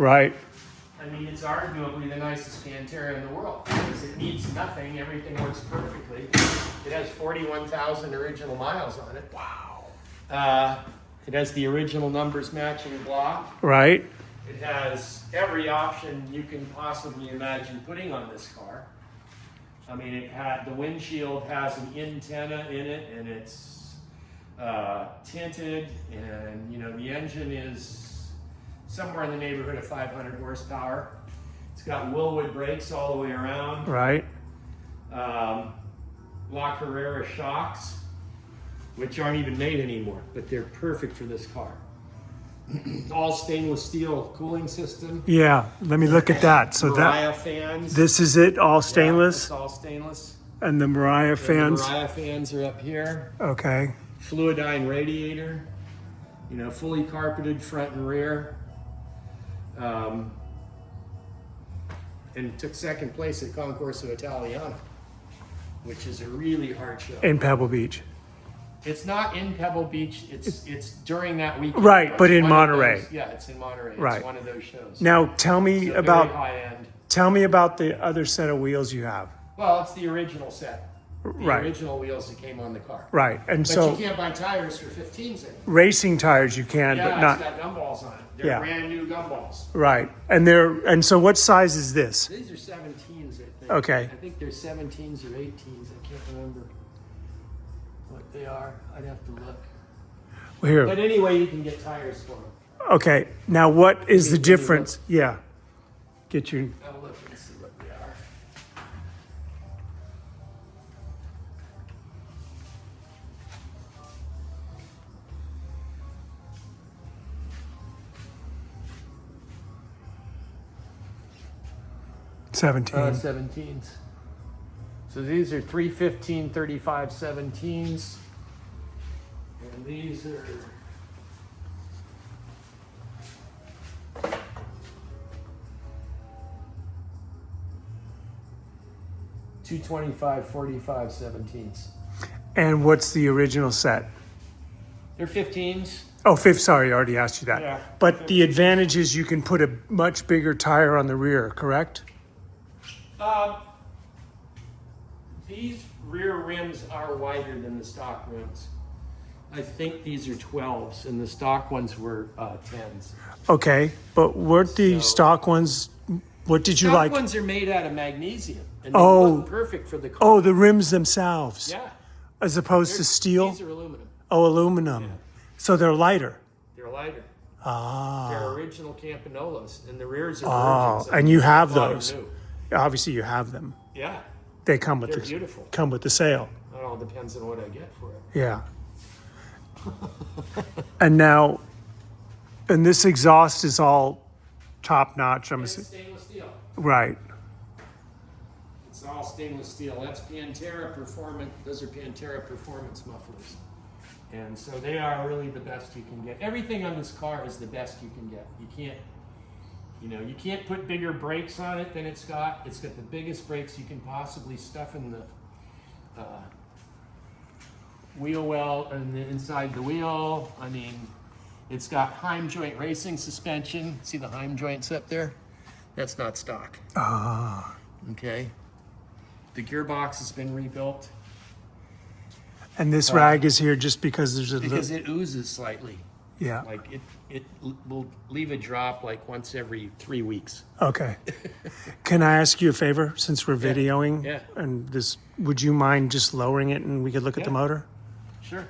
Right. I mean, it's arguably the nicest Pantera in the world because it needs nothing. Everything works perfectly. It has 41,000 original miles on it. Wow. It has the original numbers matching block. Right. It has every option you can possibly imagine putting on this car. I mean, the windshield has an antenna in it, and it's tinted, and the engine is somewhere in the neighborhood of 500 horsepower. It's got Willwood brakes all the way around. Right. La Carrera shocks, which aren't even made anymore, but they're perfect for this car. All stainless steel cooling system. Yeah, let me look at that. So Mariah fans. This is it, all stainless? Yeah, it's all stainless. And the Mariah fans? The Mariah fans are up here. Okay. Fluidine radiator. Fully carpeted front and rear. And took second place at Concorso Italiano, which is a really hard show. In Pebble Beach. It's not in Pebble Beach. It's during that weekend. Right, but in Monterey. Yeah, it's in Monterey. Right. It's one of those shows. Now tell me Very about high end. Tell me about the other set of wheels you have. Well, it's the original set. The Right. original wheels that came on the car. Right, and But so you can't buy tires for 15s anymore. racing tires you can, Yeah, but not. it's got gumballs on it. They're Yeah. brand new gumballs. Right, and so what size is this? These are 17s, I think. Okay. I think they're 17s or 18s. I can't remember what they are. I'd have to look. Well, here. But anyway, you can get tires for them. Okay, now what is the difference? Yeah, get your. I'll look and see what they are. $17. 17s. So these are 315 35 17s. And these are $225 45 17s. And what's the original set? They're 15s. Oh, fifth. Sorry, I already asked you that. Yeah. But the advantage is you can put a much bigger tire on the rear, correct? These rear rims are wider than the stock rims. I think these are 12s, and the stock ones were 10s. Okay, but weren't the stock ones? What did you Stock like? ones are made out of magnesium, and they Oh. look perfect for the car. Oh, the rims themselves, Yeah. as opposed to steel. These are aluminum. Oh, aluminum. Yeah. So they're lighter. They're lighter. Ah. They're original Campanolas, and the rears are Oh, virgins. and you have Bottom those. new. Obviously, you have them. Yeah. They come with They're the beautiful. come with the sale. It all depends on what I get for it. Yeah. And now, and this exhaust is all top notch. I'm It's assuming. stainless steel. Right. It's all stainless steel. That's Pantera Performance. Those are Pantera Performance mufflers. And so they are really the best you can get. Everything on this car is the best you can get. You can't put bigger brakes on it than it's got. It's got the biggest brakes you can possibly stuff in the wheel well and inside the wheel. I mean, it's got Heim joint racing suspension. See the Heim joints up there? That's not stock. Ah. Okay. The gearbox has been rebuilt And this rag is here just because there's a because little. it oozes slightly. Yeah. Like it will leave a drop like once every 3 weeks. Okay. Can I ask you a favor since we're videoing? Yeah. And this, would you mind just lowering it and we could look at the Yeah. motor? Sure.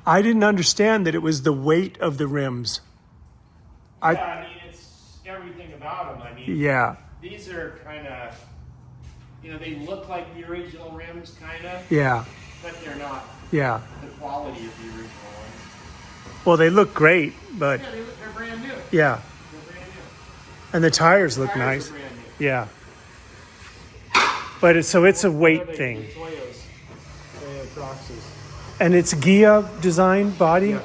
I didn't understand that it was the weight of the rims. I mean, it's everything about them. I mean, Yeah. these are kind of, they look like the original rims, kind of, Yeah. but they're not Yeah. the quality of the original ones. Well, they look great, but Yeah, they're brand new. yeah. They're brand new. And the tires look Tires nice. are brand new. Yeah. But it's a What are weight they? thing. The Toyota Croxes. And it's Gia design body? Yeah.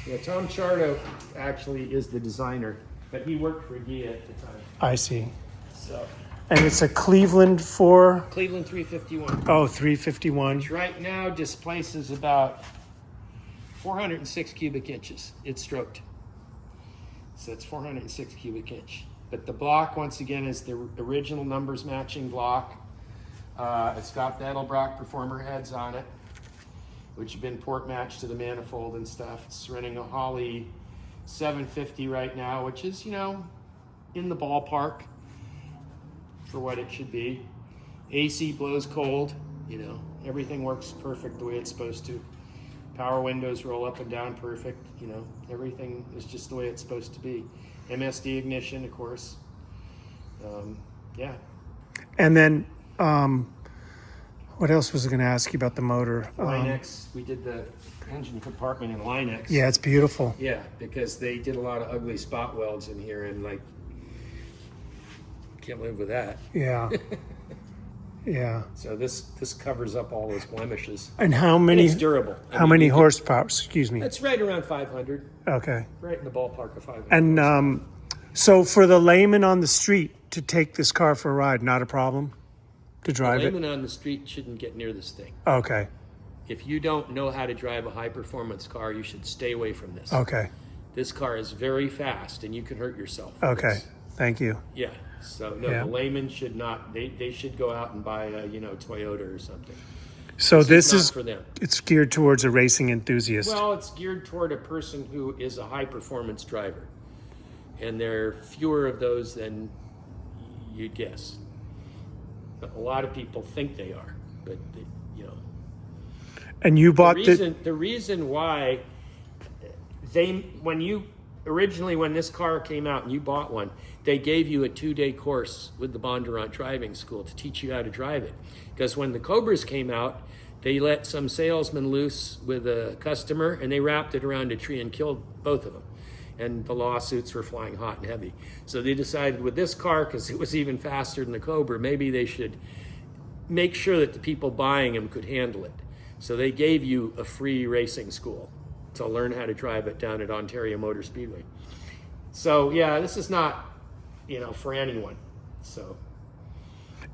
Yeah, Tom Chardo actually is the designer, but he worked for Gia at the time. I see. So And it's a Cleveland for, Cleveland 351, 351. which right now displaces about 406 cubic inches. It's stroked. So it's 406 cubic inch. But the block, once again, is the original numbers matching block. It's got the Edelbrock Performer heads on it, which have been port matched to the manifold and stuff. It's running a Holley 750 right now, which is, in the ballpark for what it should be. AC blows cold, everything works perfect the way it's supposed to. Power windows roll up and down perfect, everything is just the way it's supposed to be. MSD ignition, of course. Yeah. And then, what else was I going to ask you about the motor? Line-X, we did the engine compartment in Line-X. Yeah, it's beautiful. Yeah, because they did a lot of ugly spot welds in here, and can't live with that. Yeah. Yeah. So this covers up all those blemishes. And how many? It's durable. How many horsepower? Excuse me. It's right around 500. Okay. Right in the ballpark of 500. And so for the layman on the street to take this car for a ride, not a problem to drive it? Layman on the street shouldn't get near this thing. Okay. If you don't know how to drive a high-performance car, you should stay away from this. Okay. This car is very fast, and you can hurt yourself. Okay. Thank you. Yeah. So no, Yeah. the layman should not. They should go out and buy a So Toyota or something. this not is for them. it's geared towards a racing enthusiast. Well, it's geared toward a person who is a high-performance driver, and there are fewer of those than you'd guess. A lot of people think they are, but And you bought the reason why when this car came out and you bought one, they gave you a 2-day course with the Bondurant driving school to teach you how to drive it. Because when the Cobras came out, they let some salesman loose with a customer and they wrapped it around a tree and killed both of them. And the lawsuits were flying hot and heavy. So they decided with this car, because it was even faster than the Cobra, maybe they should make sure that the people buying them could handle it. So they gave you a free racing school to learn how to drive it down at Ontario Motor Speedway. So yeah, this is not, for anyone. So.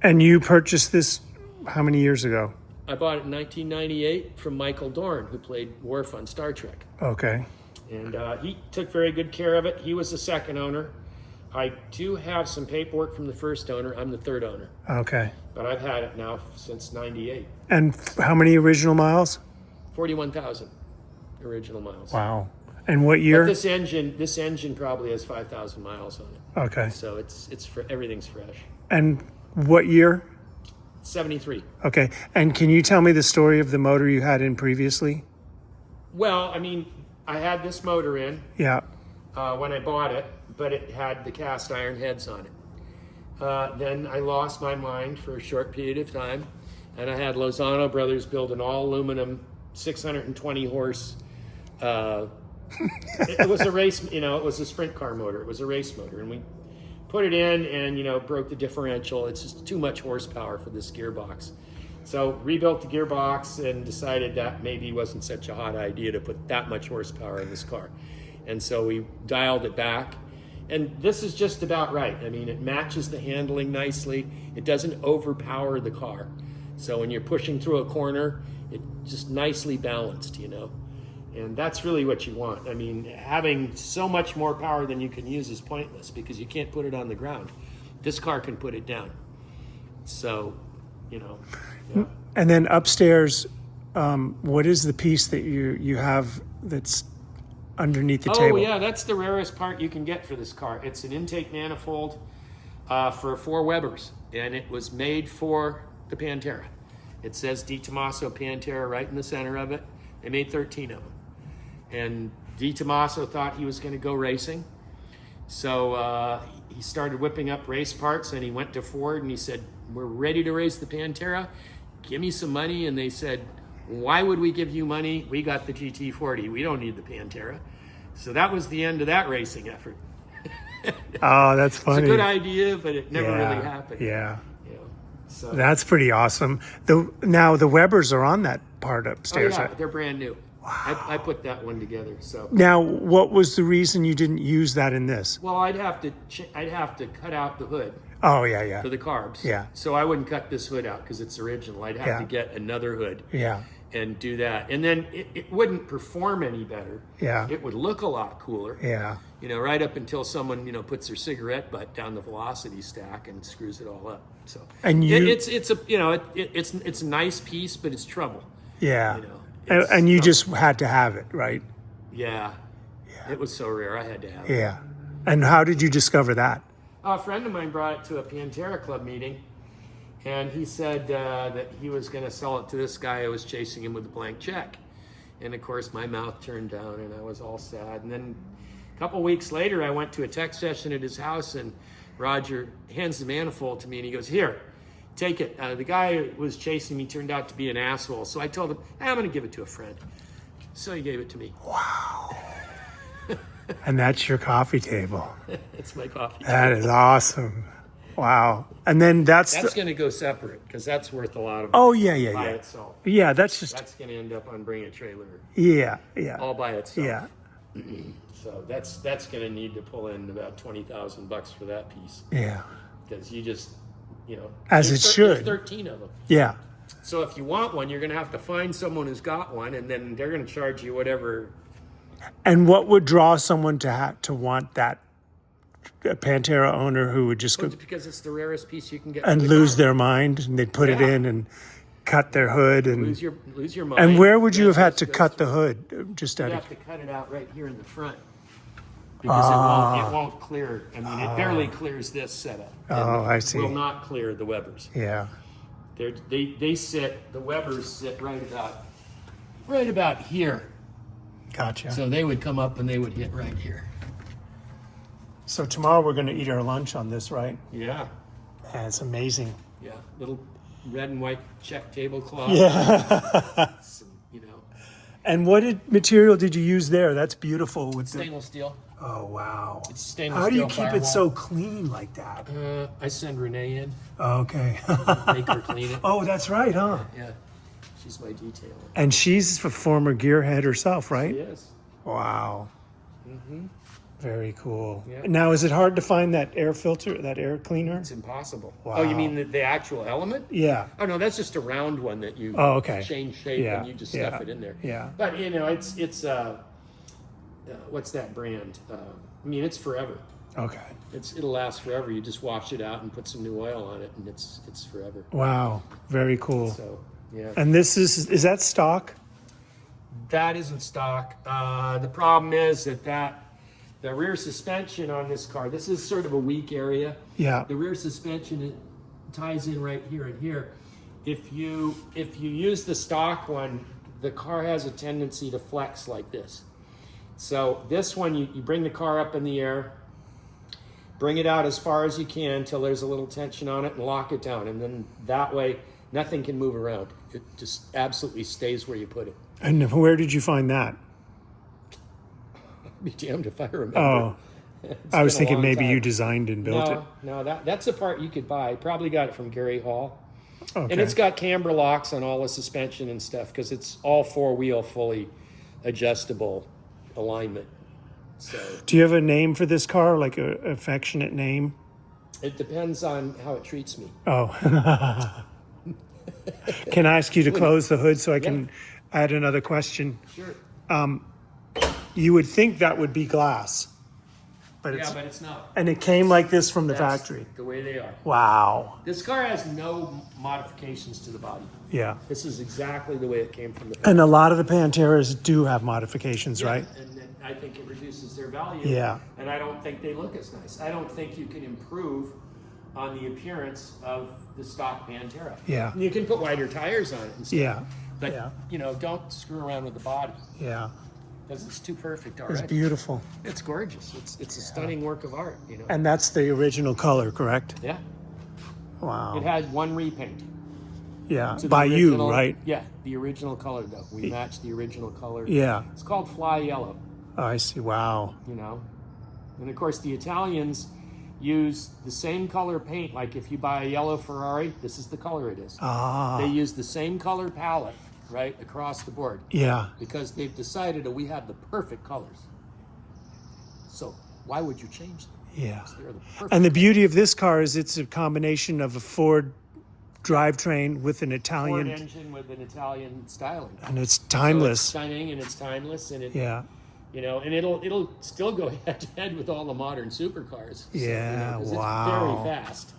And you purchased this how many years ago? I bought it in 1998 from Michael Dorn, who played Worf on Star Trek. Okay. And he took very good care of it. He was the second owner. I do have some paperwork from the first owner. I'm the third owner. Okay. But I've had it now since 98. And how many original miles? 41,000 original miles. Wow. And what year? But this engine probably has 5,000 miles on it. Okay. So everything's fresh. And what year? 73. Okay. And can you tell me the story of the motor you had in previously? Well, I had this motor in Yeah. when I bought it, but it had the cast iron heads on it. Then I lost my mind for a short period of time, and I had Lozano Brothers build an all aluminum 620 horse. It was a race, it was a sprint car motor. It was a race motor, and we put it in and broke the differential. It's just too much horsepower for this gearbox. So rebuilt the gearbox and decided that maybe wasn't such a hot idea to put that much horsepower in this car. And so we dialed it back. And this is just about right. It matches the handling nicely. It doesn't overpower the car. So when you're pushing through a corner, it's just nicely balanced, And that's really what you want. Having so much more power than you can use is pointless because you can't put it on the ground. This car can put it down. So, Yeah. And then upstairs, what is the piece that you have that's underneath the table? Oh, yeah, that's the rarest part you can get for this car. It's an intake manifold for 4 Webers, and it was made for the Pantera. It says DeTomaso Pantera right in the center of it. They made 13 of them. And DeTomaso thought he was going to go racing. So he started whipping up race parts, and he went to Ford and he said, "We're ready to race the Pantera. Give me some money." And they said, "Why would we give you money? We got the GT40. We don't need the Pantera." So that was the end of that racing effort. Oh, that's funny. It's a good idea, but it never really happened. Yeah. So That's pretty awesome. Now the Webers are on that part oh, upstairs, yeah, right? they're brand new. I put that one together. So Now, what was the reason you didn't use that in this? well, I'd have to cut out the hood Oh, yeah, yeah. for the carbs. Yeah. So I wouldn't cut this hood out because it's original. I'd have to Yeah. get another hood. Yeah. And do that, and then it wouldn't perform any better. Yeah. It would look a lot cooler. Yeah. Right up until someone puts their cigarette butt down the velocity stack and screws it all up. So And it's a nice piece, but it's trouble. Yeah. It's And you trouble. just had to have it, right? Yeah. It was so rare. I had to have it. Yeah. And how did you discover that? A friend of mine brought it to a Pantera Club meeting, and he said that he was going to sell it to this guy who was chasing him with a blank check. And of course, my mouth turned down, and I was all sad. And then a couple weeks later, I went to a tech session at his house, and Roger hands the manifold to me, and he goes, "Here, take it." The guy who was chasing me turned out to be an asshole. So I told him, "I'm going to give it to a friend." So he gave it to me. Wow. And that's your coffee table. It's my coffee. That is awesome. Wow. And then that's going to go separate because that's worth a lot of oh, yeah, yeah, by yeah. itself. Yeah, that's just, That's going to end up on Bring a Trailer yeah, yeah. all by itself. Yeah, So that's going to need to pull in about $20,000 for that piece yeah. because you just, As there's it should. There's 13 of them. Yeah. So if you want one, you're going to have to find someone who's got one, and then they're going to charge you whatever. And what would draw someone to want that Pantera owner who would just go Well, because it's the rarest piece you can get. and from the lose car. their mind, and they'd put it Yeah. in and cut their hood and lose your mind. and where would you have had to Goes cut through- the hood? Just out You of have to cut it out right here in the front because it won't clear. I mean, it barely clears this setup. Oh, and I see. Will not clear the Webers. yeah. They sit. The Webers sit right about here. Gotcha. So they would come up and they would hit right here. So tomorrow we're going to eat our lunch on this, right? Yeah, Yeah, it's amazing. yeah. Little red and white check tablecloth. Yeah. Some, And what material did you use there? That's beautiful. With the, stainless steel. oh, wow. It's stainless How do you steel keep it firewall. so clean like that? I send Renee in, Okay. make her clean it. Oh, that's right, huh? Yeah, she's my detailer. And she's a former gearhead herself, right? She is. Wow. Very cool. Yeah. Now, is it hard to find that air filter, that air cleaner? It's impossible. Wow. Oh, you mean the actual element? Yeah. Oh no, that's just a round one that you Oh, okay. change shape Yeah, and you just yeah, stuff it in there. yeah. But it's what's that brand? I mean, it's forever. Okay. It'll last forever. You just wash it out and put some new oil on it, and it's forever. Wow. Very cool. So yeah, And this is that stock? that isn't stock. The problem is that the rear suspension on this car. This is sort of a weak area. Yeah. The rear suspension it ties in right here and here. If you use the stock one, the car has a tendency to flex like this. So this one, you bring the car up in the air, bring it out as far as you can till there's a little tension on it and lock it down. And then that way, nothing can move around. It just absolutely stays where you put it. And where did you find that? Be damned if I remember. Oh, It's I was been a thinking long maybe time. you designed and built it. No, that's a part you could buy. Probably got it from Gary Hall. Okay. And it's got camber locks on all the suspension and stuff because it's all four-wheel, fully adjustable alignment. So Do you have a name for this car, like an affectionate name? it depends on how it treats me. Oh. Can I ask you to close the hood so I can add another question? Sure. You would think that would be glass, but Yeah, it's but it's not. and it came like this from the That's factory. the way they are. Wow. This car has no modifications to the body. Yeah. This is exactly the way it came from the factory. And a lot of the Panteras do have modifications, right? And then I think it reduces their value. Yeah. And I don't think they look as nice. I don't think you can improve on the appearance of the stock Pantera. Yeah. You can put wider tires on it and stuff. Yeah. But, Yeah. don't screw around with the body Yeah. because it's too perfect It's already. beautiful. It's gorgeous. It's a stunning work of art, And that's the original color, correct? Yeah. Wow. It had one repaint. Yeah. to the By you, original- right? Yeah, the original color though. We matched the original color. Yeah. It's called fly yellow, Oh, I see. Wow. And of course the Italians use the same color paint. Like if you buy a yellow Ferrari, this is the color it is. Ah. They use the same color palette right across the board. Yeah. Because they've decided that we have the perfect colors. So why would you change them? Yeah. They're the perfect. And the beauty of this car is it's a combination of a Ford drivetrain with an Ford Italian, engine with an Italian styling. and it's So timeless. it's stunning and it's timeless and it, Yeah. you know, and it'll still go head to head with all the modern supercars. So, Yeah, 'cause wow. It's very fast.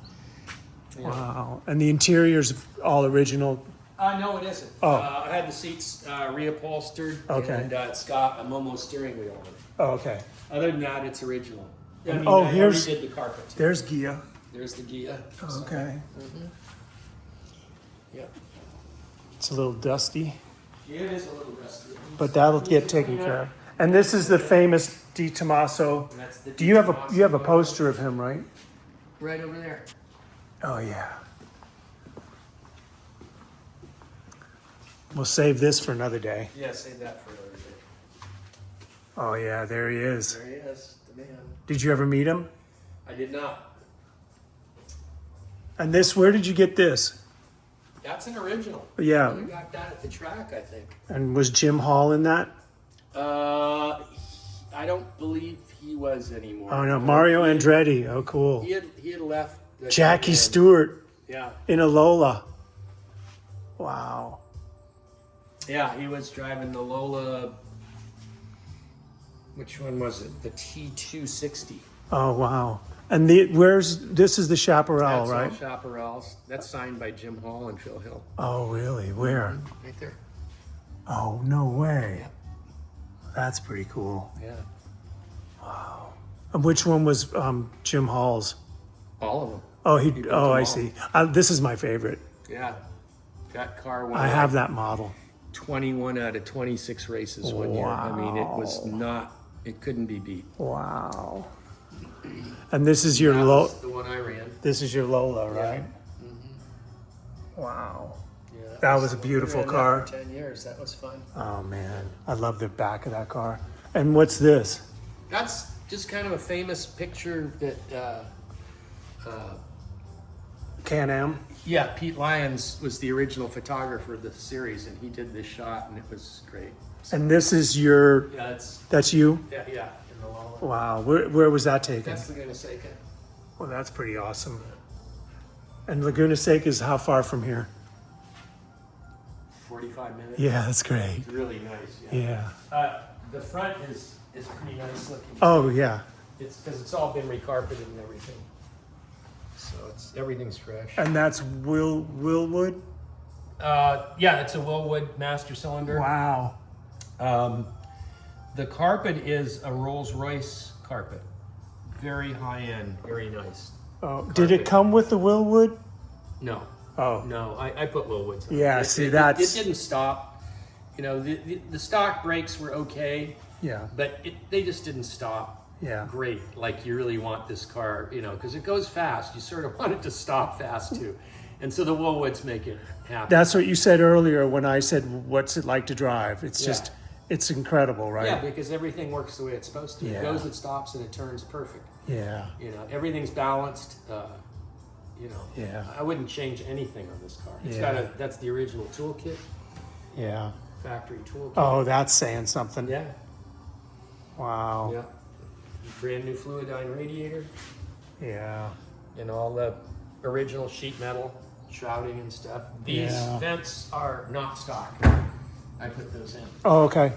You know. Wow. And the interior's all original. No, it isn't. Oh. I had the seats reupholstered. Okay. And it's got a Momo steering wheel on it. Oh, okay. Other than that, it's original. I mean, Oh, I here's- already did the carpet. There's Gia. There's the Gia. Okay. Yeah. It's a little dusty, It is a little rusty. but that'll get taken care of. And this is the famous DeTomaso. That's the Do you have a DeTomaso poster of him, right? right over there. Oh yeah. We'll save this for another day. Yeah, save that for another day. Oh yeah, there he is. There he is, the man. Did you ever meet him? I did not. And this, where did you get this? That's an original. Yeah. We got that at the track, I think. And was Jim Hall in that? I don't believe he was anymore. Oh no, Mario Andretti. Oh cool. He had left. The Jackie company. Stewart Yeah. in a Lola. Wow. Yeah, he was driving the Lola. Which one was it? The T260. Oh wow. And this is the Chaparral, That's right? all Chaparrals. That's signed by Jim Hall and Phil Hill. Oh really? Where? Right there. Oh no way. Yeah. That's pretty cool. Yeah. And which one was Jim Hall's? All of them. Oh, He built oh, them I all. see. This is my favorite. Yeah. That car won I have that model. 21 out of 26 races one year. I mean, it was not, it couldn't be beat. Wow. And this is your That Lola. was the one I ran. This is your Lola, right? Mm-hmm. Wow. Yeah, That was a beautiful we ran car. that for 10 years. That was fun. Oh man, I love the back of that car. And what's this? That's just kind of a famous picture that, Can-Am. yeah, Pete Lyons was the original photographer of the series, and he did this shot, and it was great. So, And this is your. yeah, That's you. yeah, in the Lola. Wow. Where was that taken? That's Laguna Seca. Well, that's pretty awesome. And Laguna Seca is how far from here? 45 minutes. Yeah, that's great. It's really nice. Yeah. Yeah. The front is pretty nice looking. Oh yeah. It's because it's all been recarpeted and everything. So everything's fresh. And that's Willwood. Yeah, it's a Willwood master cylinder. Wow. The carpet is a Rolls-Royce carpet. Very high end, very nice. Oh, did it come with the Willwood? No, Oh. no, I put Willwoods on it. Yeah, see, that's- It didn't stop. You know, the stock brakes were okay, Yeah. but they just didn't stop. Yeah. Great, like you really want this car, you know, because it goes fast. You sort of want it to stop fast too. And so the Willwoods make it happen. That's what you said earlier when I said, "What's it like to drive?" It's Yeah. just, it's incredible, right? Yeah, because everything works the way it's supposed to. Yeah. It goes, it stops, and it turns perfect. Yeah. You know, everything's balanced. You know, Yeah. I wouldn't change anything on this car. It's Yeah. got that's the original toolkit, Yeah. factory toolkit. Oh, that's saying something. Yeah, Wow. yeah. Brand new fluidine radiator Yeah. and all the original sheet metal shrouding and stuff. These Yeah. vents are not stock. I put those in. Oh, okay.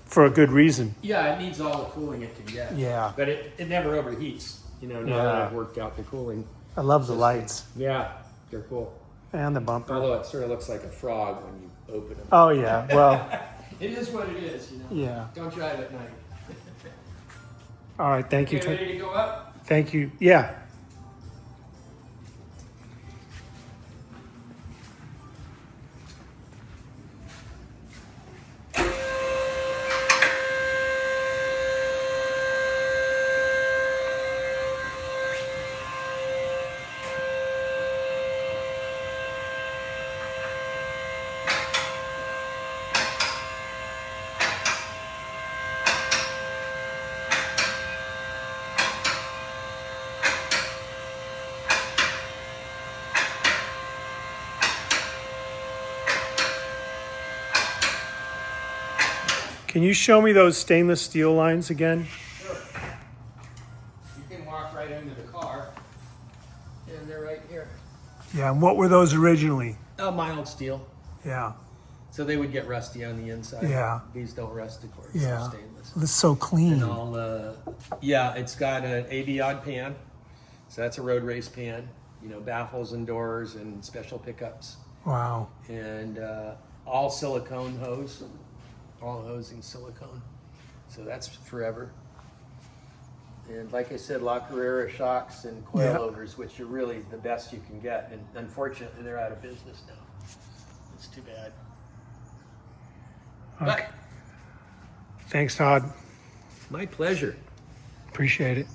For a good reason. Yeah, it needs all the cooling it can get. Yeah. But it never overheats. You know, now that I've worked out the cooling. I love the lights Yeah, they're cool. and the bumper. Although it sort of looks like a frog when you open them. Oh yeah. Well, It is what it is, you know. yeah. Don't drive at night. All right. Thank you. Okay, ready to go up? Thank you. Yeah. Can you show me those stainless steel lines again? Sure. You can walk right into the car, and they're right here. Yeah, and what were those originally? Mild steel. Yeah, So they would get rusty on the inside. Yeah. These don't rust, of course. yeah. They're stainless. It's so clean. And all, yeah, it's got an AV-odd pan. So that's a road race pan. You know, baffles and doors and special pickups. Wow. And all silicone hose. All hosing silicone. So that's forever. And like I said, La Carrera shocks and coilovers, which are really the best you can get. And unfortunately, they're out of business now. It's too bad. Okay. Thanks, Todd. My pleasure. Appreciate it.